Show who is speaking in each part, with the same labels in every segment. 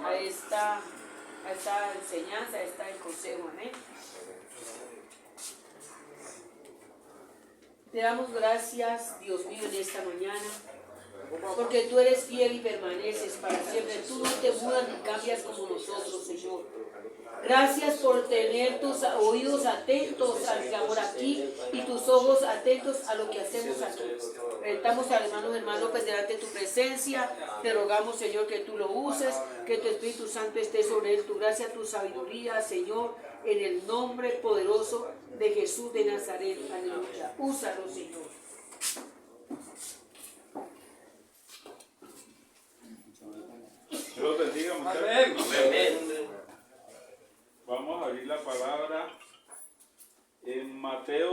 Speaker 1: a esta enseñanza, a este consejo. Amén. Te damos gracias, Dios mío, en esta mañana, porque tú eres fiel y permaneces para siempre. Tú no te mudas ni cambias como nosotros, Señor. Gracias por tener tus oídos atentos al clamor aquí y tus ojos atentos a lo que hacemos aquí. Estamos, hermano López, delante de tu presencia. Te rogamos, Señor, que tú lo uses, que tu Espíritu Santo esté sobre él. Tu gracia, tu sabiduría, Señor, en el nombre poderoso de Jesús de Nazaret. Aleluya. Úsalo, Señor.
Speaker 2: Dios bendiga, muchachos.
Speaker 3: Amén. Amén.
Speaker 2: Vamos a abrir la palabra en Mateo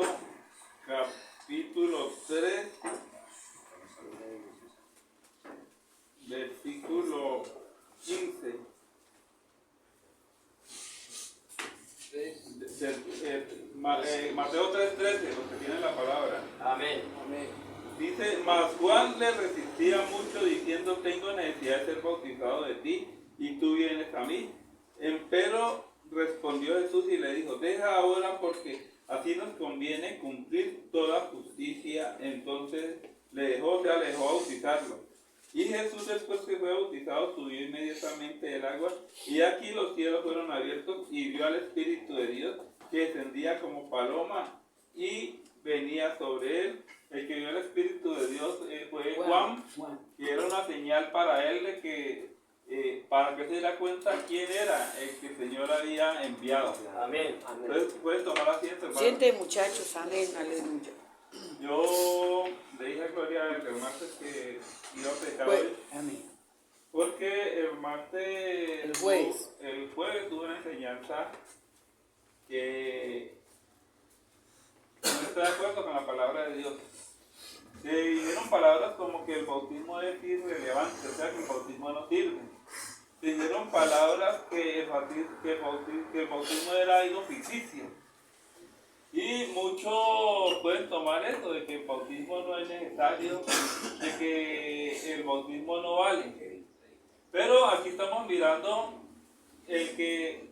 Speaker 2: capítulo 3, versículo 15. Mateo 3:13, los que tienen la palabra.
Speaker 3: Amén. Amén.
Speaker 2: Dice, mas Juan le resistía mucho diciendo, tengo necesidad de ser bautizado de ti y tú vienes a mí. Empero respondió Jesús y le dijo, deja ahora porque así nos conviene cumplir toda justicia. Entonces le dejó, se alejó a bautizarlo. Y Jesús, después que fue bautizado, subió inmediatamente del agua, y aquí los cielos fueron abiertos y vio al Espíritu de Dios que descendía como paloma y venía sobre él. El que vio al Espíritu de Dios fue Juan, y era una señal para él de que para que se diera cuenta quién era el que el Señor había enviado.
Speaker 3: Amén. Amén.
Speaker 2: Entonces puedes tomar asiento, hermano.
Speaker 1: Siente, muchachos. Amén. Aleluya.
Speaker 2: Yo le dije a Gloria el martes que iba a predicar hoy.
Speaker 1: Amén.
Speaker 2: Porque el martes,
Speaker 1: El jueves
Speaker 2: tuve una enseñanza que no está de acuerdo con la palabra de Dios. Se dijeron palabras como que el bautismo es irrelevante, o sea que el bautismo no sirve. Se dijeron palabras que el bautismo era algo ficticio. Y muchos pueden tomar eso, de que el bautismo no es necesario, de que el bautismo no vale. Pero aquí estamos mirando el que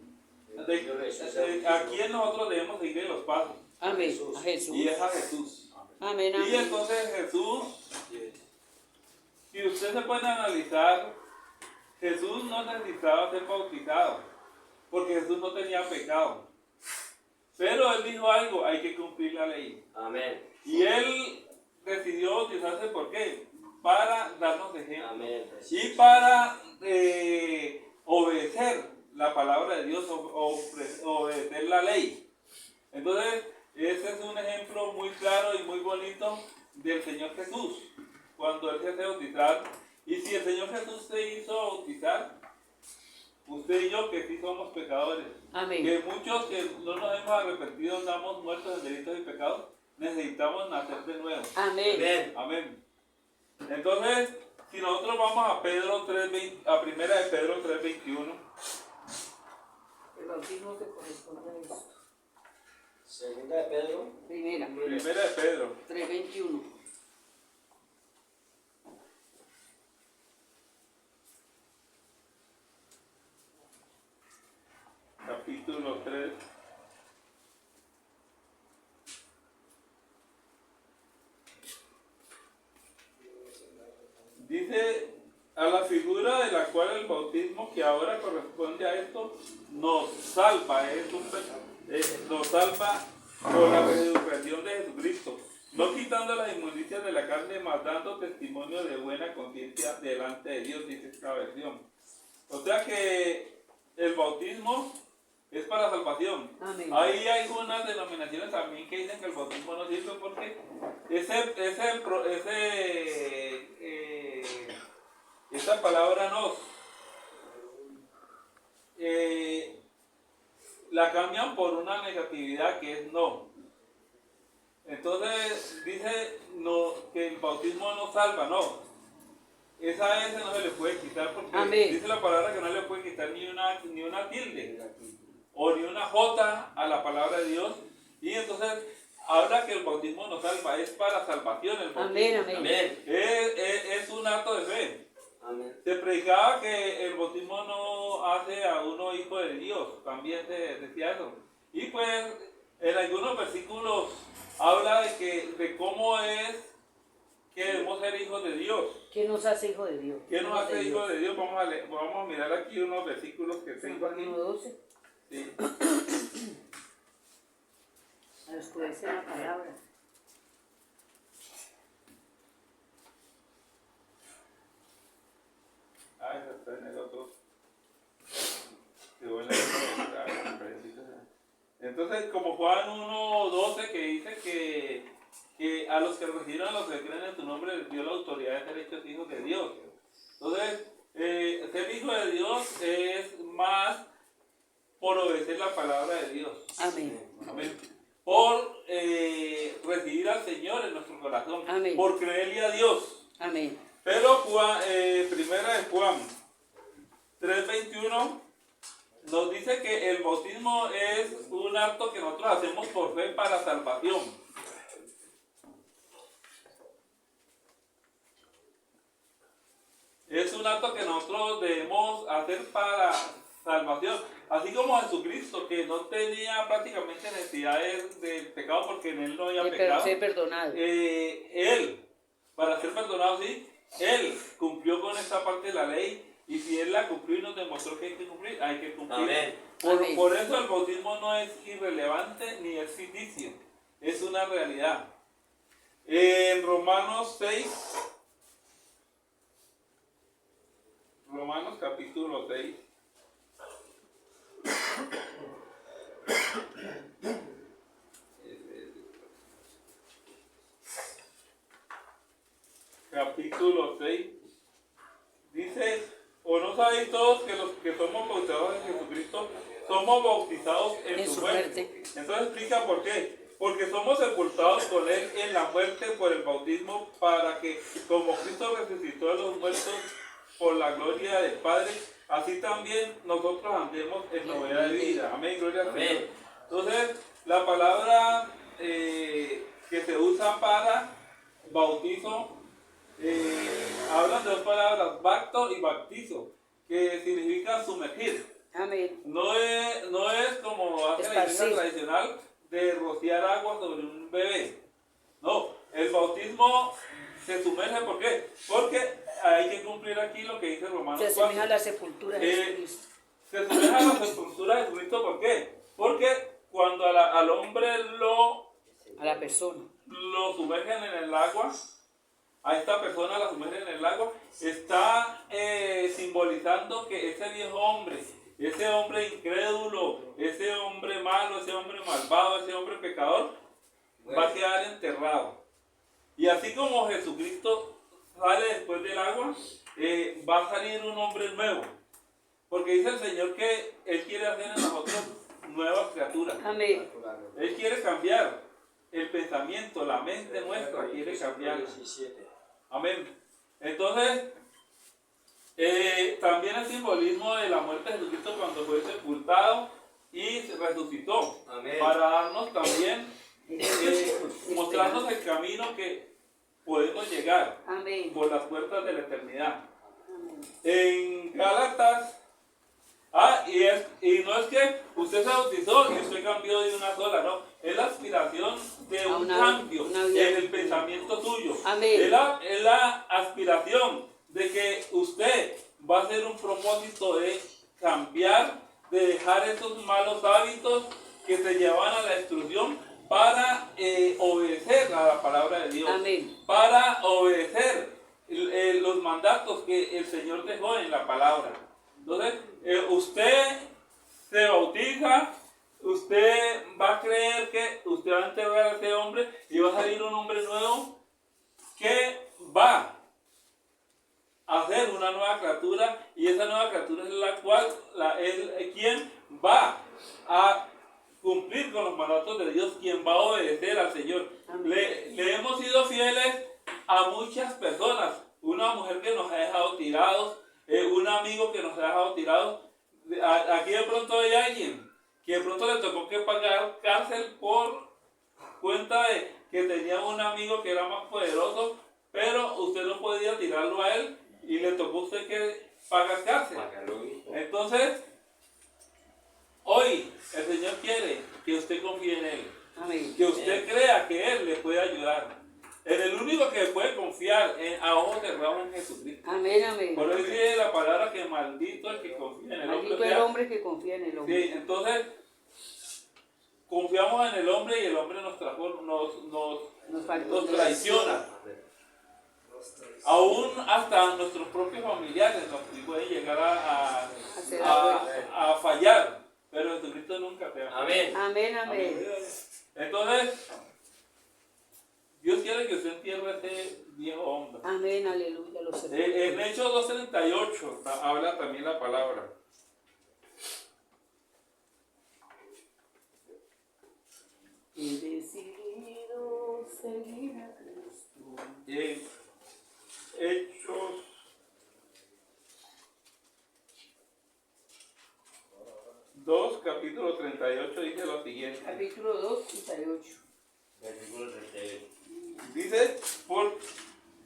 Speaker 2: a quién nosotros debemos seguir los pasos.
Speaker 1: Amén. A Jesús.
Speaker 2: Y es a Jesús.
Speaker 1: Amén.
Speaker 2: Y entonces Jesús, si usted se puede analizar, Jesús no necesitaba ser bautizado, porque Jesús no tenía pecado. Pero él dijo algo, hay que cumplir la ley.
Speaker 3: Amén.
Speaker 2: Y él decidió bautizarse, ¿por qué? Para darnos ejemplo.
Speaker 3: Amén.
Speaker 2: Y para obedecer la palabra de Dios, obedecer la ley. Entonces, ese es un ejemplo muy claro y muy bonito del Señor Jesús, cuando Él se hace bautizar. Y si el Señor Jesús se hizo bautizar, usted y yo que sí somos pecadores,
Speaker 1: Amén.
Speaker 2: que muchos que no nos hemos arrepentido, andamos muertos en delitos y pecados, necesitamos nacer de nuevo.
Speaker 1: Amén.
Speaker 2: Amén. Entonces, si nosotros vamos a Pedro 3:20, a primera de Pedro 3:21.
Speaker 1: El bautismo que corresponde a esto.
Speaker 3: Segunda de Pedro.
Speaker 1: Primera
Speaker 2: Primera de Pedro.
Speaker 1: 3:21.
Speaker 2: Capítulo 3. Dice, a la figura de la cual el bautismo que ahora corresponde a esto nos salva, nos salva por la resurrección de Jesucristo, no quitando las inmundicias de la carne, mas dando testimonio de buena conciencia delante de Dios, dice esta versión. O sea que el bautismo es para salvación.
Speaker 1: Amén.
Speaker 2: Hay algunas denominaciones también que dicen que el bautismo no sirve porque esa palabra nos la cambian por una negatividad que es no. Entonces dice no, que el bautismo no salva, no. Esa S no se le puede quitar porque
Speaker 1: Amén.
Speaker 2: dice la palabra que no le puede quitar ni una tilde o ni una J a la palabra de Dios. Y entonces habla que el bautismo no salva, es para salvación el bautismo.
Speaker 1: Amén. Amén.
Speaker 3: Amén.
Speaker 2: Es un acto de fe.
Speaker 3: Amén.
Speaker 2: Se predicaba que el bautismo no hace a uno hijo de Dios, también se decía eso. Y pues en algunos versículos habla de cómo es que debemos ser hijos de Dios.
Speaker 1: ¿Qué nos hace hijo de Dios?
Speaker 2: ¿Qué nos hace hijos de Dios? Vamos a mirar aquí unos versículos que tengo aquí.
Speaker 1: 1:12.
Speaker 2: Sí.
Speaker 1: Al oscurecer la palabra.
Speaker 2: Esa está en el otro. Qué buena. Entonces, como Juan 1:12 que dice que a los que recibieron, a los que creen en tu nombre, les dio la autoridad de ser hechos hijos de Dios. Entonces, ser hijo de Dios es más por obedecer la palabra de Dios.
Speaker 1: Amén.
Speaker 2: Amén. Por recibir al Señor en nuestro corazón.
Speaker 1: Amén.
Speaker 2: Por creerle a Dios.
Speaker 1: Amén.
Speaker 2: Pero primera de Juan 3:21 nos dice que el bautismo es un acto que nosotros hacemos por fe para salvación. Es un acto que nosotros debemos hacer para salvación. Así como Jesucristo, que no tenía prácticamente necesidades del pecado porque en él no había pecado.
Speaker 1: Ser perdonado.
Speaker 2: Él, para ser perdonado, sí, él cumplió con esta parte de la ley. Y si él la cumplió y nos demostró que hay que cumplir, hay que cumplir.
Speaker 3: Amén.
Speaker 1: Amén.
Speaker 2: Por eso el bautismo no es irrelevante ni es ficticio, es una realidad. En Romanos 6, Romanos capítulo 6. Capítulo 6. Dice, ¿o no sabéis todos que los que somos bautizados en Jesucristo somos bautizados en su muerte? Entonces explica por qué. Porque somos sepultados con Él en la muerte por el bautismo, para que, como Cristo resucitó a los muertos por la gloria del Padre, así también nosotros andemos en novedad de vida. Amén, gloria al Señor. Entonces, la palabra que se usa para bautizo, hablan de dos palabras, bacto y baptizo, que significa sumergir.
Speaker 1: Amén.
Speaker 2: No es como hace la iglesia tradicional de rociar agua sobre un bebé. No, el bautismo se sumerge, ¿por qué? Porque hay que cumplir aquí lo que dice Romanos 4.
Speaker 1: Se asemeja a la sepultura de Jesucristo.
Speaker 2: Se asemeja a la sepultura de Jesucristo, ¿por qué? Porque cuando al hombre
Speaker 1: a la persona
Speaker 2: lo sumergen en el agua, a esta persona la sumergen en el agua, está simbolizando que ese viejo hombre, ese hombre incrédulo, ese hombre malo, ese hombre malvado, ese hombre pecador, va a quedar enterrado. Y así como Jesucristo sale después del agua, va a salir un hombre nuevo. Porque dice el Señor que Él quiere hacer en nosotros nuevas criaturas.
Speaker 1: Amén.
Speaker 2: Él quiere cambiar el pensamiento, la mente nuestra quiere cambiar. Amén. Entonces, también el simbolismo de la muerte de Jesucristo cuando fue sepultado y resucitó.
Speaker 3: Amén.
Speaker 2: Para darnos también, mostrarnos el camino que podemos llegar.
Speaker 1: Amén.
Speaker 2: Por las puertas de la eternidad. En Gálatas, y no es que usted se bautizó y usted cambió de una sola, no, es la aspiración de un cambio en el pensamiento suyo.
Speaker 1: Amén.
Speaker 2: Es la aspiración de que usted va a hacer un propósito de cambiar, de dejar esos malos hábitos que te llevan a la destrucción para obedecer a la palabra de Dios.
Speaker 1: Amén.
Speaker 2: Para obedecer los mandatos que el Señor dejó en la palabra. Entonces, usted se bautiza, usted va a creer que usted va a enterrar a ese hombre y va a salir un hombre nuevo que va a ser una nueva criatura, y esa nueva criatura es la cual quien va a cumplir con los mandatos de Dios, quien va a obedecer al Señor. Le hemos sido fieles a muchas personas, una mujer que nos ha dejado tirados, un amigo que nos ha dejado tirados. Aquí de pronto hay alguien que de pronto le tocó que pagar cárcel por cuenta de que tenía un amigo que era más poderoso, pero usted no podía tirarlo a él y le tocó a usted que pagas cárcel.
Speaker 3: Pagalogi.
Speaker 2: Entonces, hoy el Señor quiere que usted confíe en Él,
Speaker 1: Amén.
Speaker 2: que usted crea que Él le puede ayudar. En el único que puede confiar a ojos cerrados en Jesucristo.
Speaker 1: Amén, amén.
Speaker 2: Por eso dice la palabra que maldito el que confía en el hombre.
Speaker 1: Maldito el hombre que confía en el hombre.
Speaker 2: Sí, entonces confiamos en el hombre y el hombre nos traiciona. Aún hasta nuestros propios familiares nos pueden llegar a fallar, pero Jesucristo nunca te va a fallar.
Speaker 3: Amén.
Speaker 1: Amén, amén.
Speaker 2: Entonces, Dios quiere que usted entierre ese viejo hombre.
Speaker 1: Amén, aleluya. Los
Speaker 2: En Hechos 2:38 habla también la palabra.
Speaker 1: He decidido seguir a Cristo.
Speaker 2: Hechos 2, capítulo 38 dice lo siguiente.
Speaker 1: Capítulo 2, 38.
Speaker 3: Versículo 38.
Speaker 2: Dice,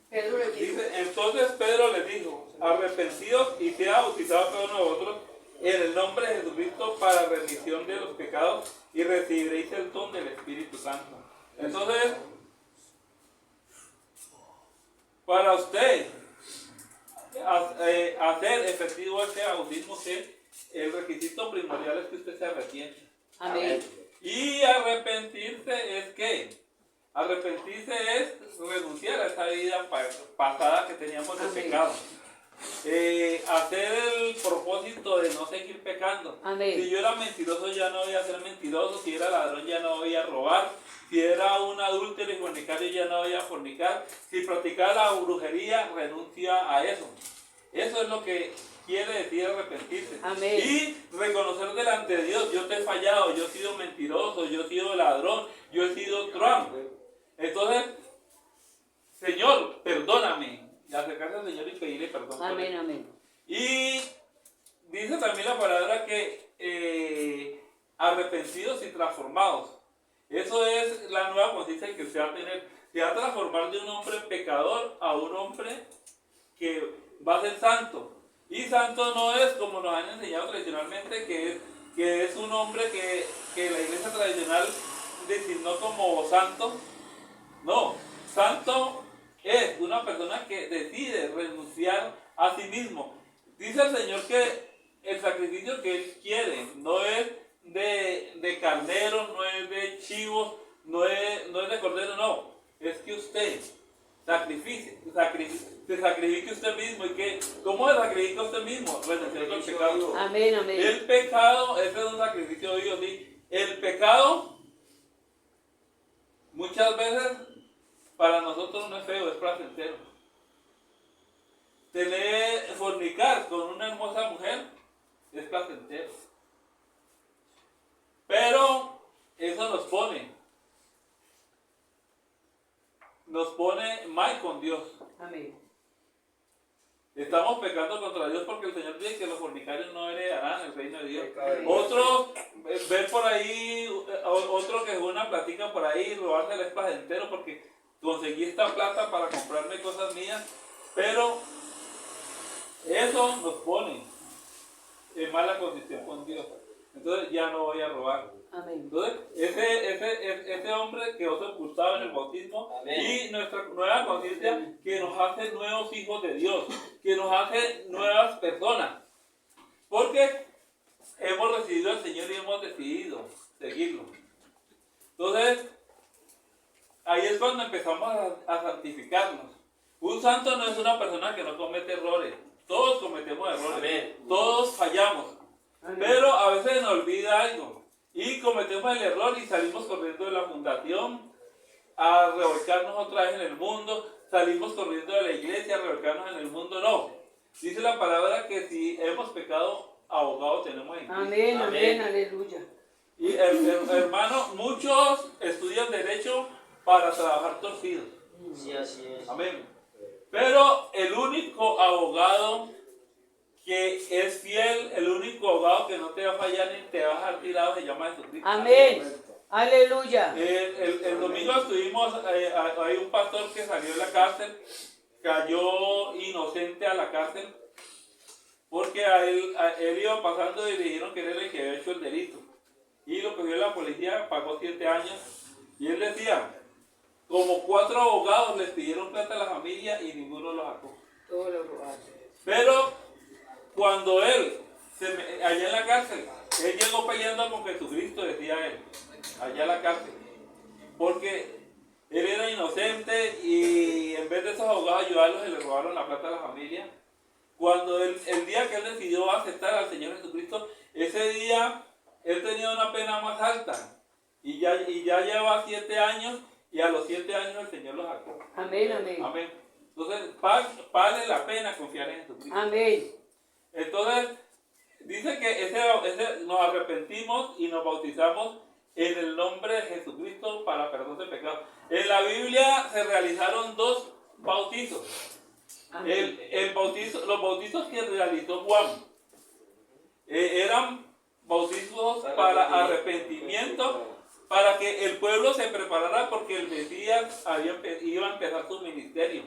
Speaker 1: Pedro le dijo,
Speaker 2: entonces Pedro les dijo, arrepentidos y sea bautizado cada uno de vosotros en el nombre de Jesucristo para remisión de los pecados y recibiréis el don del Espíritu Santo. Entonces, para usted hacer efectivo este bautismo, que el requisito primordial es que usted se arrepienta.
Speaker 1: amén.
Speaker 2: Y arrepentirse es ¿qué? Arrepentirse es renunciar a esa vida pasada que teníamos de
Speaker 1: Amén.
Speaker 2: pecado. Hacer el propósito de no seguir pecando.
Speaker 1: Amén.
Speaker 2: Si yo era mentiroso, ya no voy a ser mentiroso. Si era ladrón, ya no voy a robar. Si era un adúltero y fornicario, ya no voy a fornicar. Si practicaba la brujería, renuncia a eso. Eso es lo que quiere decir arrepentirse.
Speaker 1: Amén.
Speaker 2: Y reconocer delante de Dios: yo te he fallado, yo he sido mentiroso, yo he sido ladrón, yo he sido Trump. Entonces, Señor, perdóname. Y acercarse al Señor y pedirle perdón. por
Speaker 1: Amén,
Speaker 2: él.
Speaker 1: amén.
Speaker 2: Y dice también la palabra que arrepentidos y transformados. Eso es la nueva conciencia que usted va a tener. Se va a transformar de un hombre pecador a un hombre que va a ser santo. Y santo no es como nos han enseñado tradicionalmente, que es un hombre que la iglesia tradicional designó como santo. No, santo es una persona que decide renunciar a sí mismo. Dice el Señor que el sacrificio que Él quiere no es de carneros, no es de chivos, no es de cordero, no. Es que usted se sacrifique usted mismo. ¿Y qué? ¿Cómo se sacrifica usted mismo? Renunciando al pecado.
Speaker 1: Amén, amén.
Speaker 2: El pecado, ese es un sacrificio de Dios, ¿sí? El pecado muchas veces para nosotros no es feo, es placentero. Fornicar con una hermosa mujer es placentero. Pero eso nos pone mal con Dios.
Speaker 1: Amén.
Speaker 2: Estamos pecando contra Dios porque el Señor dice que los fornicarios no heredarán el reino de Dios.
Speaker 1: Amén.
Speaker 2: Otros ven por ahí, otro que una platica por ahí, robarse el espacio entero porque conseguí esta plata para comprarme cosas mías, pero eso nos pone en mala condición con Dios. Entonces ya no voy a robar.
Speaker 1: Amén.
Speaker 2: Entonces, ese hombre quedó sepultado en el bautismo.
Speaker 3: Amén.
Speaker 2: Y nuestra nueva conciencia que nos hace nuevos hijos de Dios, que nos hace nuevas personas. Porque hemos recibido al Señor y hemos decidido seguirlo. Entonces, ahí es cuando empezamos a santificarnos. Un santo no es una persona que no comete errores. Todos cometemos errores.
Speaker 3: Amén.
Speaker 2: Todos fallamos.
Speaker 1: Amén.
Speaker 2: Pero a veces nos olvida algo. Y cometemos el error y salimos corriendo de la fundación a revolcarnos otra vez en el mundo. Salimos corriendo de la iglesia a revolcarnos en el mundo. No. Dice la palabra que si hemos pecado, abogado tenemos en Cristo.
Speaker 1: Amén, amén,
Speaker 3: Amén.
Speaker 1: aleluya.
Speaker 2: Y hermano, muchos estudian derecho para trabajar torcidos.
Speaker 3: Sí, así es.
Speaker 2: Amén. Pero el único abogado que es fiel, el único abogado que no te va a fallar ni te va a dejar tirado, se llama Jesucristo.
Speaker 1: Amén. Aleluya.
Speaker 2: El domingo estuvimos, hay un pastor que salió de la cárcel, cayó inocente a la cárcel, porque él iba pasando y le dijeron que él era el que había hecho el delito. Y lo cogió la policía, pagó 7 años. Y él decía, como 4 abogados les pidieron plata a la familia y ninguno lo sacó.
Speaker 1: Todo lo robaron.
Speaker 2: Pero cuando él, allá en la cárcel, él llegó peleando con Jesucristo, decía él, allá en la cárcel. Porque él era inocente y en vez de esos abogados ayudarlos, le robaron la plata a la familia. Cuando el día que él decidió aceptar al Señor Jesucristo, ese día él tenía una pena más alta. Y ya lleva 7 años y a los 7 años el Señor lo sacó.
Speaker 1: Amén, amén.
Speaker 2: Amén. Entonces, vale la pena confiar en Jesucristo.
Speaker 1: Amén.
Speaker 2: Entonces, dice que nos arrepentimos y nos bautizamos en el nombre de Jesucristo para perdón de pecados. En la Biblia se realizaron 2 bautizos. Los bautizos que realizó Juan eran bautizos para arrepentimiento, para que el pueblo se preparara porque el Mesías iba a empezar su ministerio.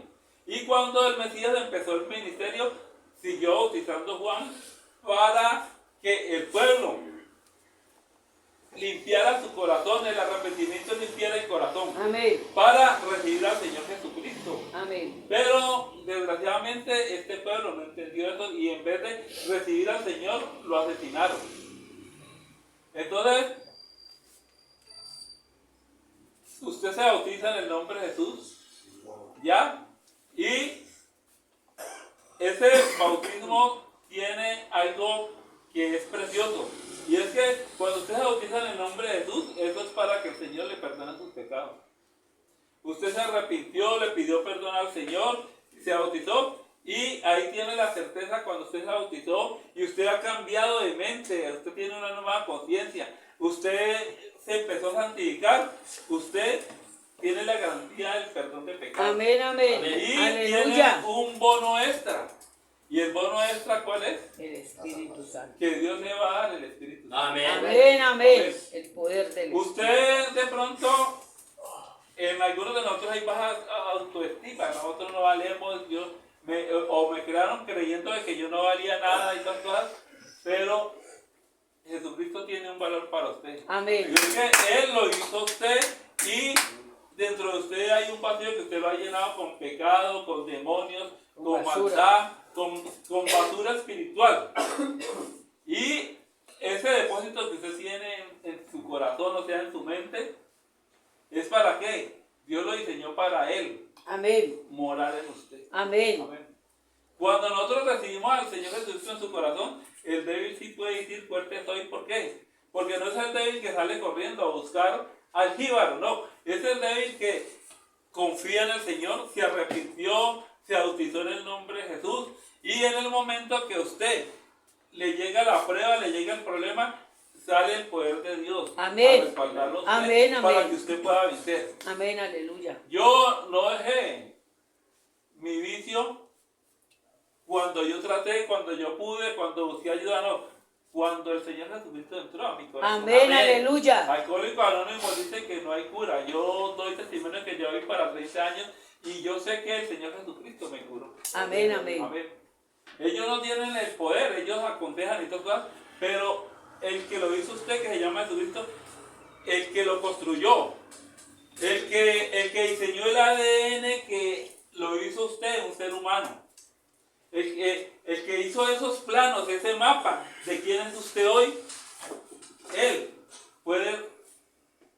Speaker 2: Y cuando el Mesías empezó el ministerio, siguió bautizando Juan para que el pueblo limpiara su corazón, el arrepentimiento limpiara el corazón.
Speaker 1: Amén.
Speaker 2: Para recibir al Señor Jesucristo.
Speaker 1: Amén.
Speaker 2: Pero desgraciadamente este pueblo no entendió eso y en vez de recibir al Señor lo asesinaron. Entonces, usted se bautiza en el nombre de Jesús, ¿ya? Y ese bautismo tiene algo que es precioso. Y es que cuando usted se bautiza en el nombre de Jesús, eso es para que el Señor le perdone sus pecados. Usted se arrepintió, le pidió perdón al Señor, se bautizó y ahí tiene la certeza cuando usted se bautizó y usted ha cambiado de mente, usted tiene una nueva conciencia, usted se empezó a santificar, usted tiene la garantía del perdón de pecados.
Speaker 1: Amén, amén.
Speaker 2: Y
Speaker 1: Aleluya.
Speaker 2: tiene un bono extra. ¿Y el bono extra cuál es?
Speaker 1: El Espíritu Santo.
Speaker 2: Que Dios le va a dar el Espíritu Santo.
Speaker 3: Amén.
Speaker 1: Amén, amén.
Speaker 2: Amén.
Speaker 1: El poder del Espíritu.
Speaker 2: Usted de pronto, en algunos de nosotros hay baja autoestima, nosotros no valemos, o me crearon creyendo de que yo no valía nada y todas cosas, pero Jesucristo tiene un valor para usted.
Speaker 1: Amén.
Speaker 2: Y es que Él lo hizo a usted y dentro de usted hay un vacío que usted lo ha llenado con pecado, con demonios, con
Speaker 1: basura.
Speaker 2: maldad, con basura espiritual. Y ese depósito que usted tiene en su corazón, o sea, en su mente, ¿es para qué? Dios lo diseñó para Él,
Speaker 1: Amén.
Speaker 2: morar en usted.
Speaker 1: Amén.
Speaker 2: Amén. Cuando nosotros recibimos al Señor Jesucristo en su corazón, el débil sí puede decir fuerte soy. ¿Por qué? Porque no es el débil que sale corriendo a buscar al jíbaro, no. Es el débil que confía en el Señor, se arrepintió, se bautizó en el nombre de Jesús. Y en el momento que usted le llega la prueba, le llega el problema, sale el poder de Dios.
Speaker 1: Amén.
Speaker 2: A respaldarlo a usted,
Speaker 1: Amén, amén.
Speaker 2: para que usted pueda vencer.
Speaker 1: Amén, aleluya.
Speaker 2: Yo no dejé mi vicio cuando yo traté, cuando yo pude, cuando busqué ayuda, no. Cuando el Señor Jesucristo entró a mi corazón.
Speaker 1: Amén, aleluya.
Speaker 2: Alcohólicos Anónimos dice que no hay cura. Yo doy testimonio que yo voy para 30 años y yo sé que el Señor Jesucristo me curó.
Speaker 1: Amén, amén.
Speaker 2: Amén. Ellos no tienen el poder, ellos aconsejan y todas cosas, pero el que lo hizo usted, que se llama Jesucristo, el que lo construyó, el que diseñó el ADN que lo hizo usted, un ser humano. El que hizo esos planos, ese mapa de quién es usted hoy, Él puede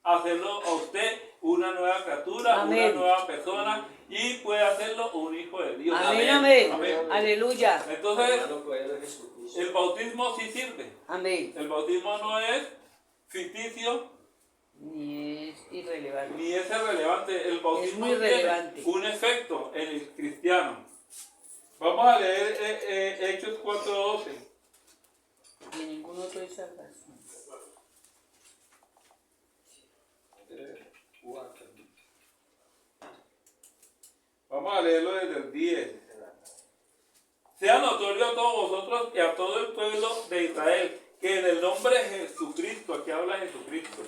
Speaker 2: hacerlo a usted una nueva criatura,
Speaker 1: Amén.
Speaker 2: una nueva persona y puede hacerlo un hijo de Dios.
Speaker 1: Amén, amén.
Speaker 2: Amén.
Speaker 1: Aleluya.
Speaker 2: Entonces, el bautismo sí sirve.
Speaker 1: Amén.
Speaker 2: El bautismo no es ficticio
Speaker 1: Ni es irrelevante.
Speaker 2: ni es irrelevante. El bautismo
Speaker 1: muy
Speaker 2: tiene
Speaker 1: relevante.
Speaker 2: un efecto en el cristiano. Vamos a leer Hechos 4:12.
Speaker 1: Y ningún otro es salvación.
Speaker 2: Vamos a leerlo desde el 10. Sea notorio a todos vosotros y a todo el pueblo de Israel que en el nombre de Jesucristo, aquí habla Jesucristo,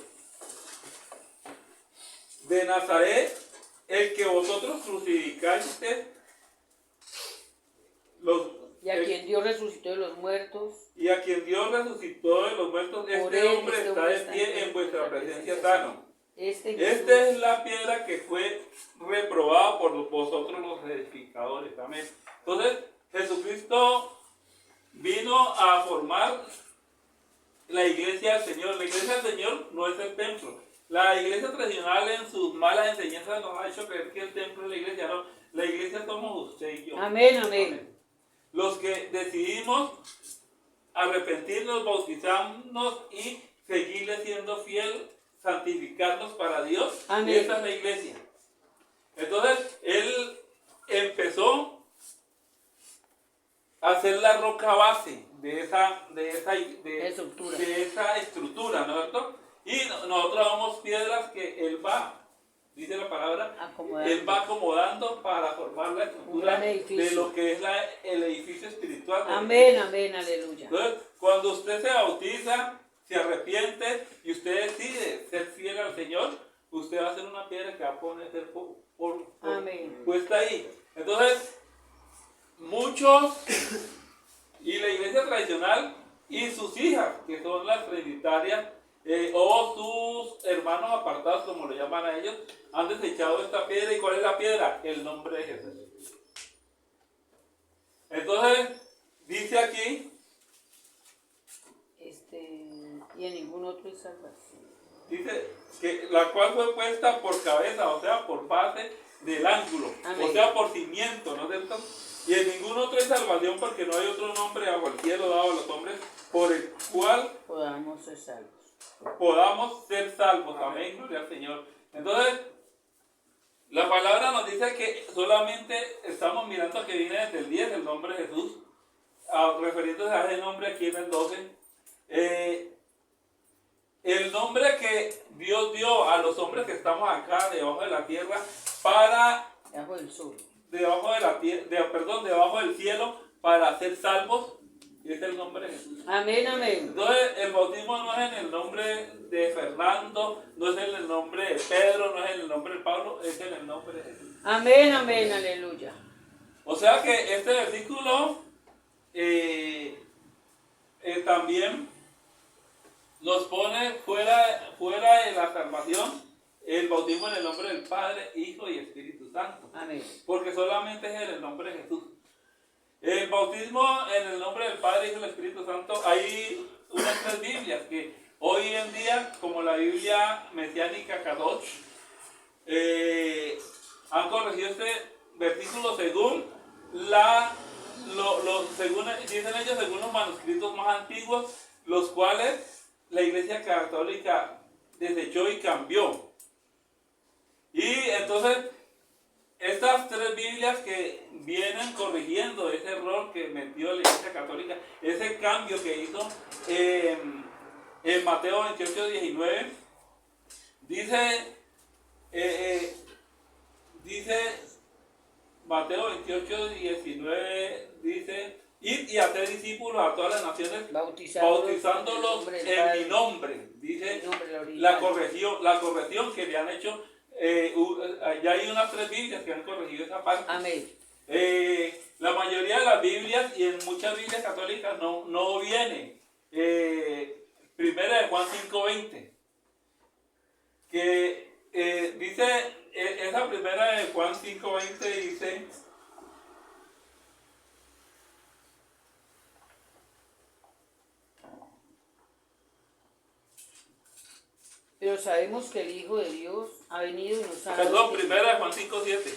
Speaker 2: de Nazaret, el que vosotros crucificaste,
Speaker 1: Y a quien Dios resucitó de los muertos.
Speaker 2: Y a quien Dios resucitó de los muertos,
Speaker 1: Por
Speaker 2: este
Speaker 1: él,
Speaker 2: hombre
Speaker 1: este
Speaker 2: está
Speaker 1: hombre
Speaker 2: de
Speaker 1: está
Speaker 2: pie en vuestra presencia sano.
Speaker 1: Esta
Speaker 2: Esta es la piedra que fue reprobada por vosotros los edificadores. Amén. Entonces, Jesucristo vino a formar la iglesia del Señor. La iglesia del Señor no es el templo. La iglesia tradicional en sus malas enseñanzas nos ha hecho creer que el templo es la iglesia. No, la iglesia somos usted y yo.
Speaker 1: Amén, amén.
Speaker 2: Los que decidimos arrepentirnos, bautizarnos y seguirle siendo fiel, santificarnos para Dios.
Speaker 1: Amén.
Speaker 2: Esa es la iglesia. Entonces, Él empezó a hacer la roca base de esa estructura, ¿no es cierto? Y nosotros damos piedras que Él va, dice la palabra, Él va acomodando para formar la estructura de lo que es el edificio espiritual.
Speaker 1: Amén, amén, aleluya.
Speaker 2: Entonces, cuando usted se bautiza, se arrepiente y usted decide ser fiel al Señor, usted va a ser una piedra que va a poner puesta ahí. Entonces, muchos, y la iglesia tradicional y sus hijas, que son las trinitarias, o sus hermanos apartados, como lo llaman a ellos, han desechado esta piedra. ¿Y cuál es la piedra? El nombre de Jesús. Entonces, dice aquí,
Speaker 1: y en ningún otro es salvación.
Speaker 2: Dice que la cual fue puesta por cabeza, o sea, por base del ángulo,
Speaker 1: Amén.
Speaker 2: o sea, por cimiento, ¿no es cierto? Y en ningún otro es salvación, porque no hay otro nombre bajo el cielo dado a los hombres por el cual
Speaker 1: podamos ser salvos.
Speaker 2: Amén, gloria al Señor. Entonces, la palabra nos dice que solamente estamos mirando que viene desde el 10 el nombre de Jesús, refiriéndose a ese nombre aquí en el 12. El nombre que Dios dio a los hombres que estamos acá debajo de la tierra
Speaker 1: debajo del sol,
Speaker 2: debajo del cielo para ser salvos, es el nombre de Jesús.
Speaker 1: Amén, amén.
Speaker 2: Entonces el bautismo no es en el nombre de Fernando, no es en el nombre de Pedro, no es en el nombre de Pablo, es en el nombre de Jesús.
Speaker 1: Amén, amén, aleluya.
Speaker 2: O sea que este versículo también nos pone fuera de la salvación el bautismo en el nombre del Padre, Hijo y Espíritu Santo.
Speaker 1: Amén.
Speaker 2: Porque solamente es en el nombre de Jesús. El bautismo en el nombre del Padre, Hijo y Espíritu Santo, hay unas 3 Biblias que hoy en día, como la Biblia mesiánica Kadosh, han corregido este versículo según dicen ellos, según los manuscritos más antiguos, los cuales la Iglesia Católica desechó y cambió. Y entonces, estas 3 Biblias que vienen corrigiendo ese error que metió la Iglesia Católica, ese cambio que hizo en Mateo 28, 19, dice Mateo 28, 19, dice: id y hacer discípulos a todas las naciones, bautizándolos en mi nombre. Dice la corrección que le han hecho. Ya hay unas 3 Biblias que han corregido esa parte.
Speaker 1: Amén.
Speaker 2: La mayoría de las Biblias y en muchas Biblias católicas no viene Primera de Juan 5:20, que dice, esa Primera de Juan 5:20 dice:
Speaker 1: pero sabemos que el Hijo de Dios ha venido y nos ha
Speaker 2: perdón, Primera de Juan 5:7.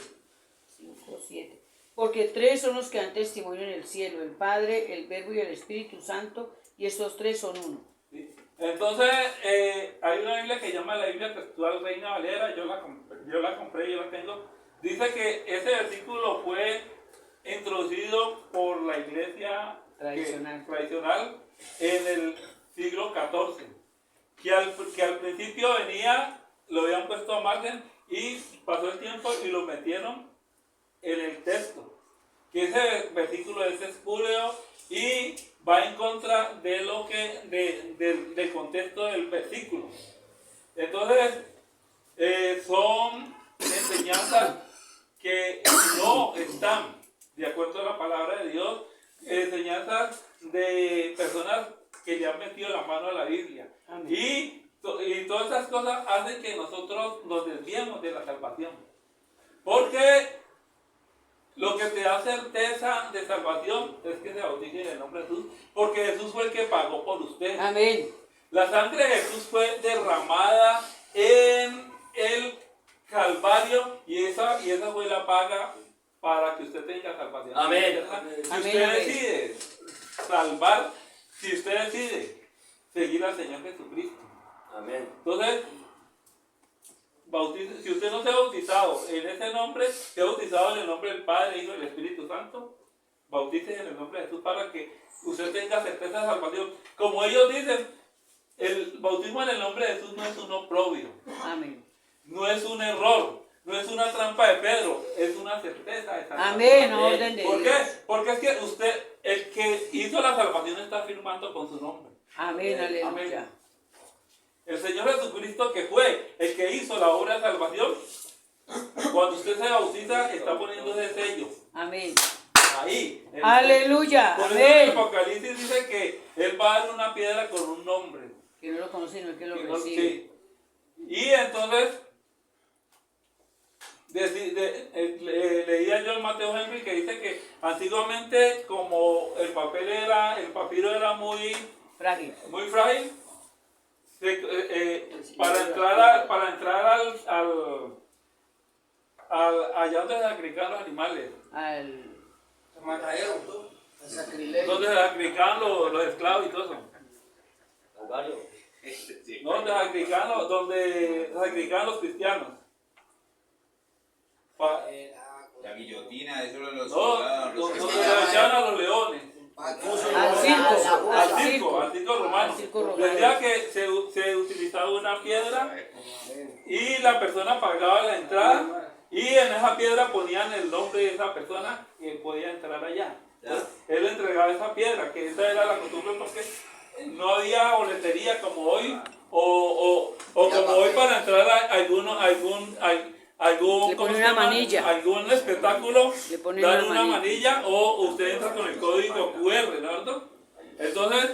Speaker 1: 5:7. Porque 3 son los que dan testimonio en el cielo: el Padre, el Verbo y el Espíritu Santo, y estos 3 son uno.
Speaker 2: ¿Sí? Entonces, hay una Biblia que se llama la Biblia Textual Reina Valera, yo la compré, yo la tengo. Dice que ese versículo fue introducido por la iglesia tradicional en el siglo XIV. Que al principio venía, lo habían puesto a margen y pasó el tiempo y lo metieron en el texto. Que ese versículo es espúreo y va en contra de lo que del contexto del versículo. Entonces, son enseñanzas que no están de acuerdo a la palabra de Dios. cartas de personas que le han metido la mano a la Biblia.
Speaker 1: Amén.
Speaker 2: Y todas esas cosas hacen que nosotros nos desviemos de la salvación. Porque lo que te da certeza de salvación es que se bautice en el nombre de Jesús, porque Jesús fue el que pagó por usted.
Speaker 1: Amén.
Speaker 2: La sangre de Jesús fue derramada en el Calvario y esa fue la paga para que usted tenga salvación.
Speaker 3: Amén.
Speaker 2: Si
Speaker 1: Amén,
Speaker 2: usted
Speaker 1: amén.
Speaker 2: decide salvar, si usted decide seguir al Señor Jesucristo,
Speaker 3: Amén.
Speaker 2: entonces, si usted no se ha bautizado en ese nombre, se ha bautizado en el nombre del Padre, Hijo y del Espíritu Santo, bautícese en el nombre de Jesús para que usted tenga certeza de salvación. Como ellos dicen, el bautismo en el nombre de Jesús no es un oprobio,
Speaker 1: Amén.
Speaker 2: no es un error, no es una trampa de Pedro, es una certeza de salvación.
Speaker 1: Amén. Orden de
Speaker 2: ¿Por
Speaker 1: Dios.
Speaker 2: qué? Porque es que usted, el que hizo la salvación, está firmando con su nombre.
Speaker 1: Amén. Aleluya.
Speaker 2: El Señor Jesucristo, que fue el que hizo la obra de salvación, cuando usted se bautiza, está poniendo ese sello
Speaker 1: Amén.
Speaker 2: ahí.
Speaker 1: Aleluya.
Speaker 2: Por eso en el
Speaker 1: Amén.
Speaker 2: Apocalipsis dice que Él va a dar una piedra con un nombre.
Speaker 1: Que no lo conoce, no es que lo
Speaker 2: Y no-
Speaker 1: recibe.
Speaker 2: sí. Y entonces, leía yo en Mateo Henry que dice que antiguamente, como el papiro era muy
Speaker 1: Frágil.
Speaker 2: frágil, para entrar allá donde se sacrifican los animales,
Speaker 1: Al
Speaker 2: donde se sacrifican los esclavos y todo eso,
Speaker 3: Calvario.
Speaker 2: no, donde se sacrifican los cristianos.
Speaker 4: La guillotina, eso de los
Speaker 2: No,
Speaker 4: soldados,
Speaker 2: donde
Speaker 4: los
Speaker 2: se echaban a los leones.
Speaker 1: Al circo.
Speaker 2: Al circo romano.
Speaker 1: Al circo romano.
Speaker 2: Decía que se utilizaba una piedra y la persona pagaba la entrada y en esa piedra ponían el nombre de esa persona que podía entrar allá. Entonces, él entregaba esa piedra, que esa era la costumbre porque no había boletería como hoy o como hoy para entrar a algún
Speaker 1: Le ponen una manilla.
Speaker 2: algún espectáculo,
Speaker 1: Le ponen
Speaker 2: dan
Speaker 1: una
Speaker 2: una manilla o usted entra con el código QR, ¿no? Entonces,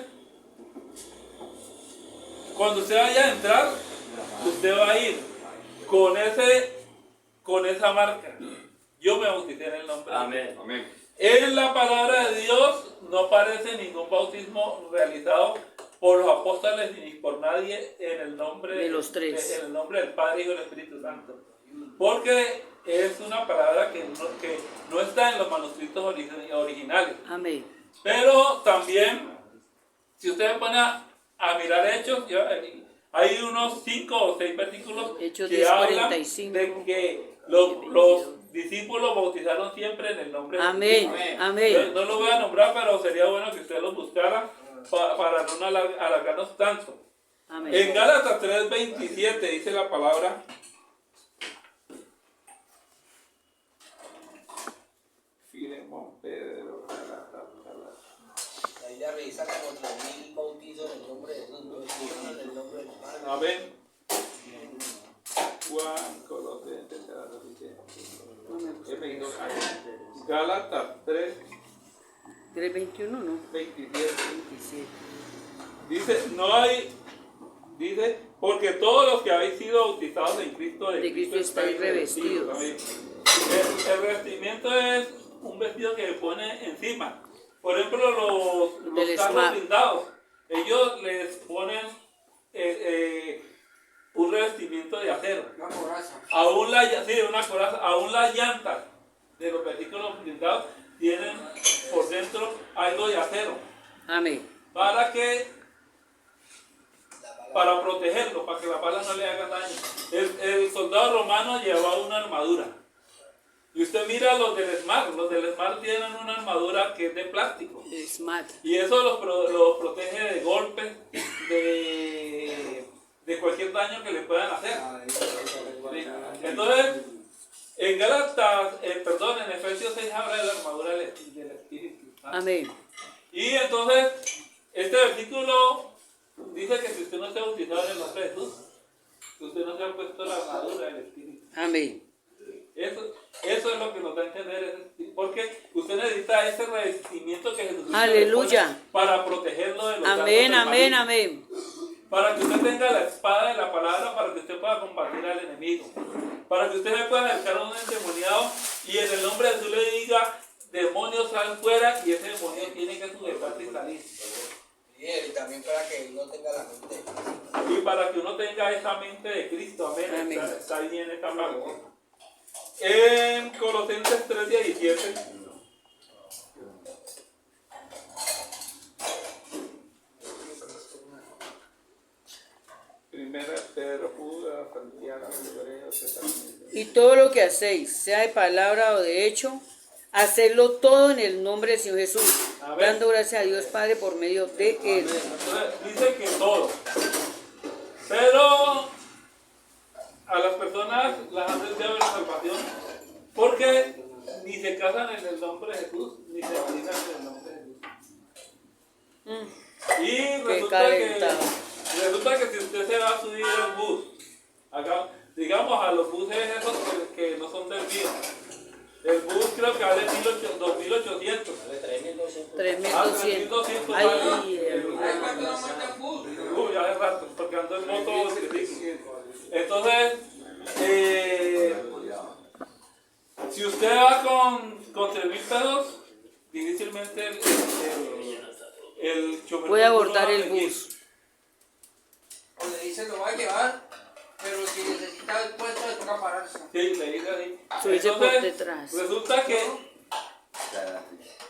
Speaker 2: cuando usted vaya a entrar, usted va a ir con esa marca. Yo me bauticé en el nombre.
Speaker 3: Amén.
Speaker 4: Amén.
Speaker 2: En la palabra de Dios no aparece ningún bautismo realizado por los apóstoles ni por nadie en el nombre
Speaker 1: De los tres.
Speaker 2: en el nombre del Padre, Hijo y del Espíritu Santo. Porque es una palabra que no está en los manuscritos originales.
Speaker 1: Amén.
Speaker 2: Pero también, si usted se pone a mirar Hechos, hay unos 5 o 6 versículos
Speaker 1: Hechos
Speaker 2: que hablan
Speaker 1: 10:45.
Speaker 2: de que los discípulos bautizaron siempre en el nombre de
Speaker 1: Amén.
Speaker 2: Jesús.
Speaker 1: Amén.
Speaker 2: No lo voy a nombrar, pero sería bueno que usted los buscara para no alargarnos tanto. En
Speaker 1: Amén.
Speaker 2: Gálatas 3:27 dice la palabra: Filemón, Pedro,
Speaker 5: Ahí ya revisa como 3.000 bautizos en el nombre de Jesús, en el nombre del Padre.
Speaker 2: Amén. Juan, Colosenses, Gálatas 3,
Speaker 1: 3:21, ¿no?
Speaker 2: 27.
Speaker 1: 27.
Speaker 2: Dice, porque todos los que habéis sido bautizados en Cristo,
Speaker 1: De Cristo estáis revestidos.
Speaker 2: Amén. El revestimiento es un vestido que se pone encima. Por ejemplo, los
Speaker 1: Del
Speaker 2: carros
Speaker 1: smart.
Speaker 2: blindados, ellos les ponen un revestimiento de acero.
Speaker 5: Una coraza.
Speaker 2: Una coraza. Aún las llantas de los vehículos blindados tienen por dentro algo de acero
Speaker 1: Amén.
Speaker 2: para protegerlo, para que la bala no le haga daño. El soldado romano llevaba una armadura. Y usted mira los del Smart tienen una armadura que es de plástico.
Speaker 1: Smart.
Speaker 2: Y eso los protege de golpes, de cualquier daño que le puedan hacer. ¿Sí? Entonces, en en Efesios 6 habla de la armadura del Espíritu.
Speaker 1: Amén.
Speaker 2: Y entonces, este versículo dice que si usted no se ha bautizado en el nombre de Jesús, usted no se ha puesto la armadura del Espíritu.
Speaker 1: Amén.
Speaker 2: Eso Eso es lo que nos da a entender, porque usted necesita ese revestimiento que Jesucristo le
Speaker 1: Aleluya.
Speaker 2: pone para protegerlo de los dardos
Speaker 1: Amén,
Speaker 2: del
Speaker 1: amén,
Speaker 2: maligno.
Speaker 1: amén.
Speaker 2: Para que usted tenga la espada de la palabra, para que usted pueda combatir al enemigo. Para que usted me pueda acercar a un endemoniado y en el nombre de Jesús le diga, demonios sal fuera, y ese demonio tiene que sujetarse y salir.
Speaker 5: Y también para que no tenga la mente.
Speaker 2: Y para que uno tenga esa mente de Cristo, amén.
Speaker 1: Amén.
Speaker 2: Está ahí en esta parte. En Colosenses 3:17. Primera Pedro, Judas, Santiago, Hebreos, Tesalonicenses.
Speaker 1: Y todo lo que hacéis, sea de palabra o de hecho, hacedlo todo en el nombre del Señor Jesús,
Speaker 2: Amén.
Speaker 1: dando gracias a Dios Padre por medio de Él.
Speaker 2: Entonces, dice que todo. Pero a las personas las han deseado la salvación porque ni se casan en el nombre de Jesús, ni se bautizan en el nombre de Jesús. Y resulta que si usted se va a subir al bus, acá, digamos a los buses esos que no son del mío, el bus creo que vale 2.800.
Speaker 1: 3.200.
Speaker 2: 3.200
Speaker 1: Ay,
Speaker 2: vale. Ya hace rato, porque ando en moto. Entonces, si usted va con 3.000 pesos, difícilmente el chofer
Speaker 1: Voy a abordar
Speaker 2: va a
Speaker 1: el
Speaker 2: seguir.
Speaker 1: bus.
Speaker 5: O le dice lo va a llevar, pero si necesita el puesto le toca pararse.
Speaker 2: Sí, le dice así.
Speaker 1: Subirse por
Speaker 2: Entonces,
Speaker 1: detrás.
Speaker 2: resulta que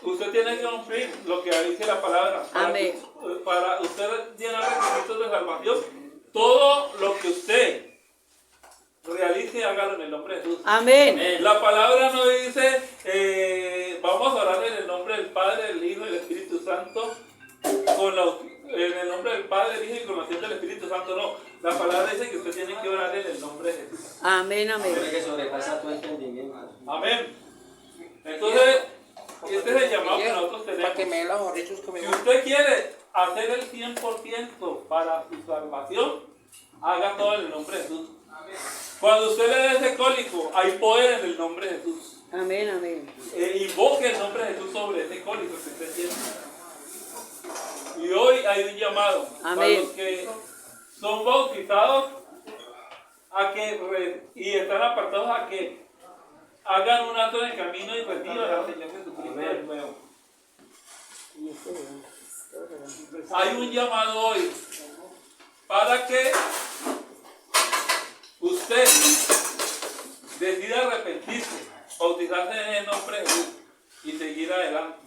Speaker 2: usted tiene que cumplir lo que dice la palabra.
Speaker 1: Amén.
Speaker 2: Para usted llenar requisitos de salvación, todo lo que usted realice, hágalo en el nombre de Jesús.
Speaker 1: Amén.
Speaker 2: La palabra no dice, vamos a orar en el nombre del Padre, del Hijo y del Espíritu Santo, en el nombre del Padre, del Hijo y con la acción del Espíritu Santo, no. La palabra dice que usted tiene que orar en el nombre de Jesús.
Speaker 1: Amén, amén.
Speaker 3: Que sobrepasa tu entendimiento.
Speaker 2: Amén. Entonces, este es el llamado que nosotros
Speaker 5: Para que
Speaker 2: tenemos.
Speaker 5: me den los borrichos que
Speaker 2: Si
Speaker 5: me
Speaker 2: usted quiere hacer el 100% para su salvación, haga todo en el nombre de Jesús. Cuando usted le dé ese cólico, hay poder en el nombre de Jesús.
Speaker 1: Amén, amén.
Speaker 2: Invoque el nombre de Jesús sobre ese cólico que usted tiene. Y hoy hay un llamado para
Speaker 1: Amén.
Speaker 2: los que son bautizados y están apartados a que hagan un acto en el camino y reciban al Señor Jesucristo de nuevo. Hay un llamado hoy para que usted decida arrepentirse, bautizarse en el nombre de Jesús y seguir adelante.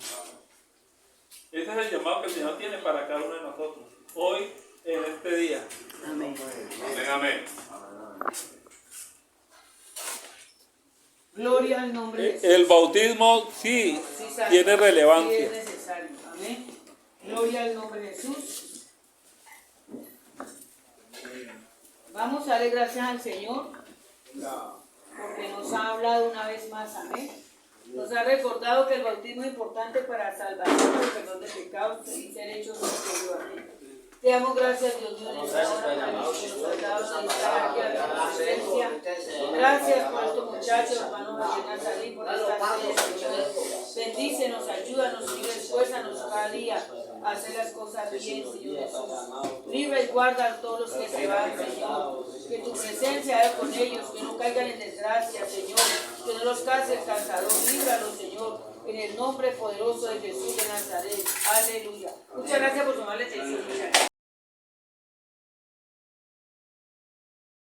Speaker 2: Ese es el llamado que el Señor tiene para cada uno de nosotros hoy, en este día.
Speaker 1: Amén.
Speaker 2: Amén, amén.
Speaker 1: Gloria al nombre de Jesús.
Speaker 2: El bautismo sí
Speaker 1: salva,
Speaker 2: tiene relevancia.
Speaker 1: sí es necesario. Amén. Gloria al nombre de Jesús. Vamos a darle gracias al Señor porque nos ha hablado una vez más. Amén. Nos ha recordado que el bautismo es importante para salvación, el perdón de pecados y ser hechos nuevos. Amén. Te damos gracias, Dios mío, en esta hora, por que nos has dado de estar aquí a la presencia. Gracias por estos muchachos, hermanos aquí en Nazarí, por esta sede, Señor. Bendícenos, ayúdanos y esfuérzanos cada día a hacer las cosas bien, Señor Jesús. Libra y guarda a todos los que se van, Señor. Que tu presencia haya con ellos, que no caigan en desgracia, Señor. Que no los case el cazador. Líbralos, Señor. En el nombre poderoso de Jesús de Nazaret. Aleluya. Muchas gracias por tomarle atención.